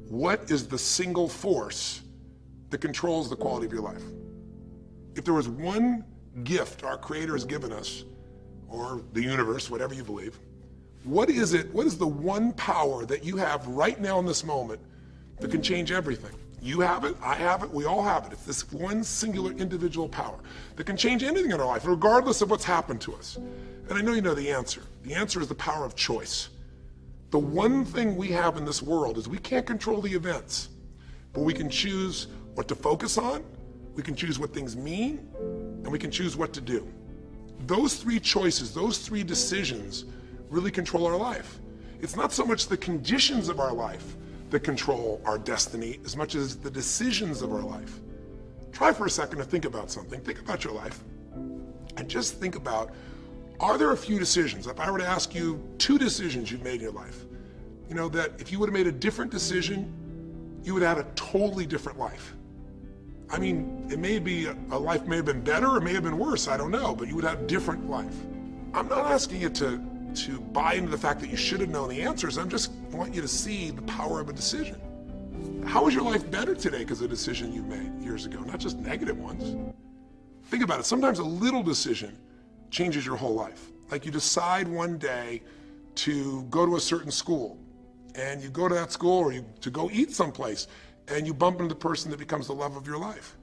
what is the single force that controls the quality of your life? If there was one gift our Creator has given us, or the universe, whatever you believe, what is it? What is the one power that you have right now in this moment that can change everything? You have it, I have it, we all have it. It's this one singular individual power that can change anything in our life, regardless of what's happened to us. And I know you know the answer. The answer is the power of choice. The one thing we have in this world is we can't control the events, but we can choose what to focus on, we can choose what things mean, and we can choose what to do. Those three choices, those three decisions really control our life. It's not so much the conditions of our life that control our destiny as much as the decisions of our life. Try for a second to think about something. Think about your life and just think about, are there a few decisions? If I were to ask you 2 decisions you've made in your life, you know, that if you would have made a different decision, you would have had a totally different life. I mean, it may be a life may have been better or may have been worse, I don't know, but you would have a different life. I'm not asking you to buy into the fact that you should have known the answers. I just want you to see the power of a decision. How is your life better today because of a decision you made years ago, not just negative ones? Think about it. Sometimes a little decision changes your whole life. Like you decide one day to go to a certain school, and you go to that school, or to go eat someplace, and you bump into the person that becomes the love of your life.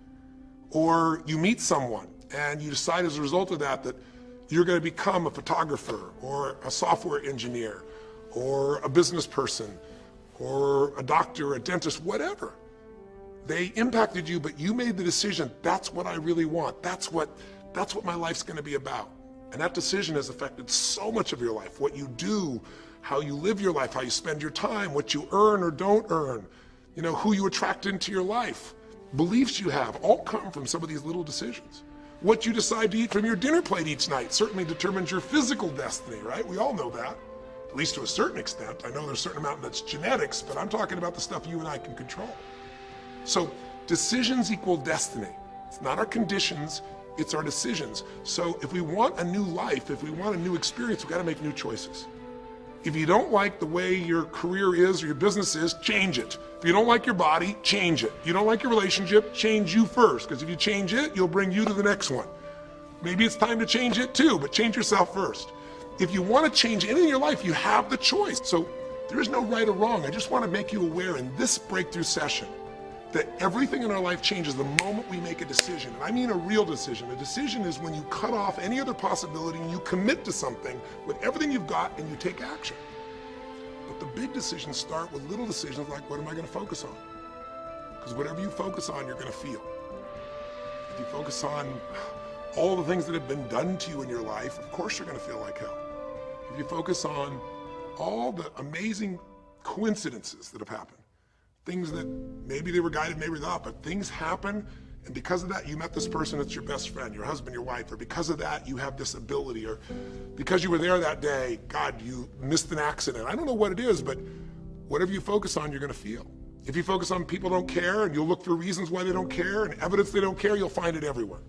Or you meet someone, and you decide as a result of that that you're going to become a photographer, or a software engineer, or a business person, or a doctor, a dentist, whatever. They impacted you, but you made the decision, that's what I really want. That's what my life's going to be about. And that decision has affected so much of your life. What you do, how you live your life, how you spend your time, what you earn or don't earn, you know, who you attract into your life, beliefs you have, all come from some of these little decisions. What you decide to eat from your dinner plate each night certainly determines your physical destiny, right? We all know that, at least to a certain extent. I know there's a certain amount that's genetics, but I'm talking about the stuff you and I can control. So decisions equal destiny. It's not our conditions, it's our decisions. So if we want a new life, if we want a new experience, we've got to make new choices. If you don't like the way your career is or your business is, change it. If you don't like your body, change it. If you don't like your relationship, change you first, because if you change it, you'll bring you to the next one. Maybe it's time to change it too, but change yourself first. If you want to change anything in your life, you have the choice. So there is no right or wrong. I just want to make you aware in this breakthrough session that everything in our life changes the moment we make a decision. And I mean a real decision. A decision is when you cut off any other possibility and you commit to something with everything you've got and you take action. But the big decisions start with little decisions like, what am I going to focus on? Because whatever you focus on, you're going to feel. If you focus on all the things that have been done to you in your life, of course you're going to feel like hell. If you focus on all the amazing coincidences that have happened, things that maybe they were guided, maybe not, but things happen, and because of that, you met this person that's your best friend, your husband, your wife, or because of that, you have this ability, or because you were there that day, God, you missed an accident. I don't know what it is, but whatever you focus on, you're going to feel. If you focus on people don't care, and you'll look for reasons why they don't care, and evidence they don't care, you'll find it everywhere.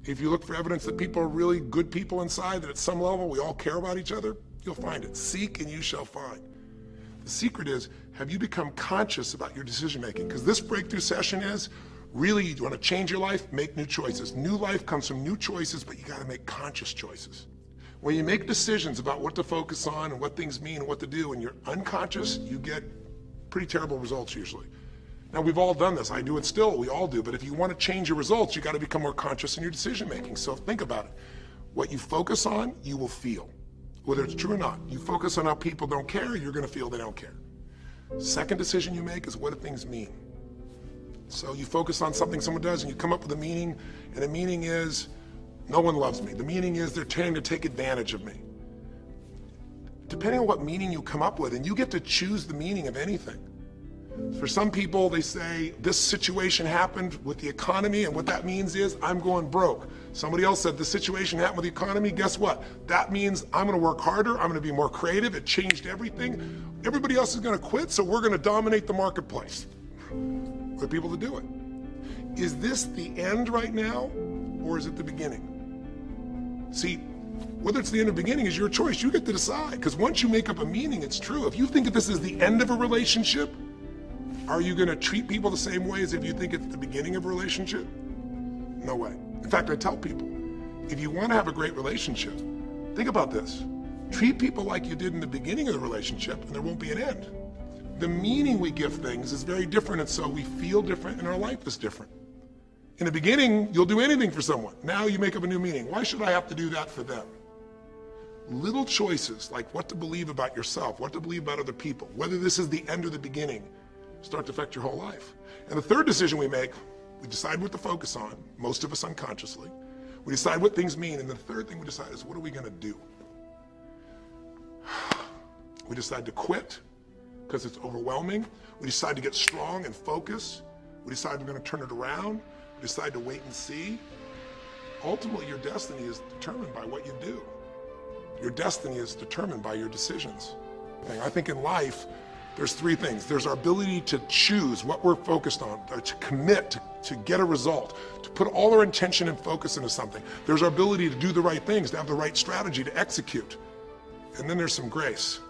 If you look for evidence that people are really good people inside, that at some level we all care about each other, you'll find it. Seek and you shall find. The secret is, have you become conscious about your decision making? Because this breakthrough session is, really, you want to change your life, make new choices. New life comes from new choices, but you got to make conscious choices. When you make decisions about what to focus on and what things mean and what to do, and you're unconscious, you get pretty terrible results usually. Now, we've all done this. I do it still, we all do. But if you want to change your results, you got to become more conscious in your decision making. So think about it. What you focus on, you will feel. Whether it's true or not. You focus on how people don't care, you're going to feel they don't care. Second decision you make is, what do things mean? So you focus on something someone does and you come up with a meaning, and the meaning is, no one loves me. The meaning is, they're trying to take advantage of me. Depending on what meaning you come up with, and you get to choose the meaning of anything. For some people, they say, this situation happened with the economy, and what that means is, I'm going broke. Somebody else said, the situation happened with the economy, guess what? That means I'm gonna work harder, I'm gonna be more creative, it changed everything. Everybody else is gonna quit, so we're gonna dominate the marketplace. For people to do it. Is this the end right now, or is it the beginning? See, whether it's the end or beginning is your choice. You get to decide, because once you make up a meaning, it's true. If you think that this is the end of a relationship, Are you going to treat people the same way as if you think it's the beginning of a relationship? No way. In fact, I tell people, if you want to have a great relationship, think about this. Treat people like you did in the beginning of the relationship, and there won't be an end. The meaning we give things is very different, and so we feel different, and our life is different. In the beginning, you'll do anything for someone. Now you make up a new meaning. Why should I have to do that for them? Little choices, like what to believe about yourself, what to believe about other people, whether this is the end or the beginning, start to affect your whole life. And the third decision we make, we decide what to focus on, most of us unconsciously. We decide what things mean, and the third thing we decide is, what are we going to do? We decide to quit because it's overwhelming. We decide to get strong and focus. We decide we're going to turn it around. We decide to wait and see. Ultimately, your destiny is determined by what you do. Your destiny is determined by your decisions. I think in life, there's three things. There's our ability to choose what we're focused on, to commit, to get a result, to put all our intention and focus into something. There's our ability to do the right things, to have the right strategy, to execute. And then there's some grace.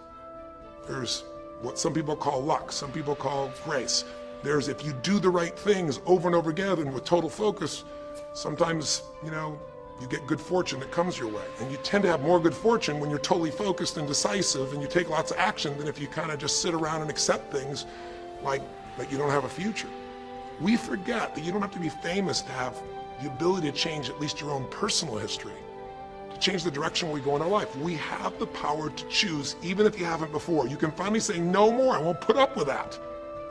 There's what some people call luck, some people call grace. There's if you do the right things over and over again and with total focus, sometimes, you get good fortune that comes your way. And you tend to have more good fortune when you're totally focused and decisive and you take lots of action than if you kind of just sit around and accept things like that you don't have a future. We forget that you don't have to be famous to have the ability to change at least your own personal history, to change the direction we go in our life. We have the power to choose, even if you haven't before. You can finally say, no more, I won't put up with that,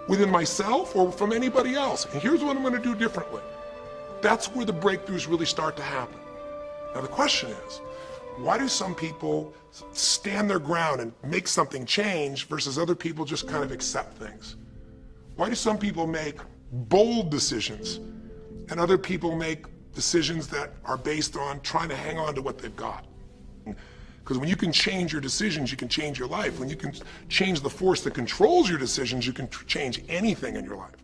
within myself or from anybody else. And here's what I'm going to do differently. That's where the breakthroughs really start to happen. Now the question is, why do some people stand their ground and make something change versus other people just kind of accept things? Why do some people make bold decisions and other people make decisions that are based on trying to hang on to what they've got? Because when you can change your decisions, you can change your life. When you can change the force that controls your decisions, you can change anything in your life.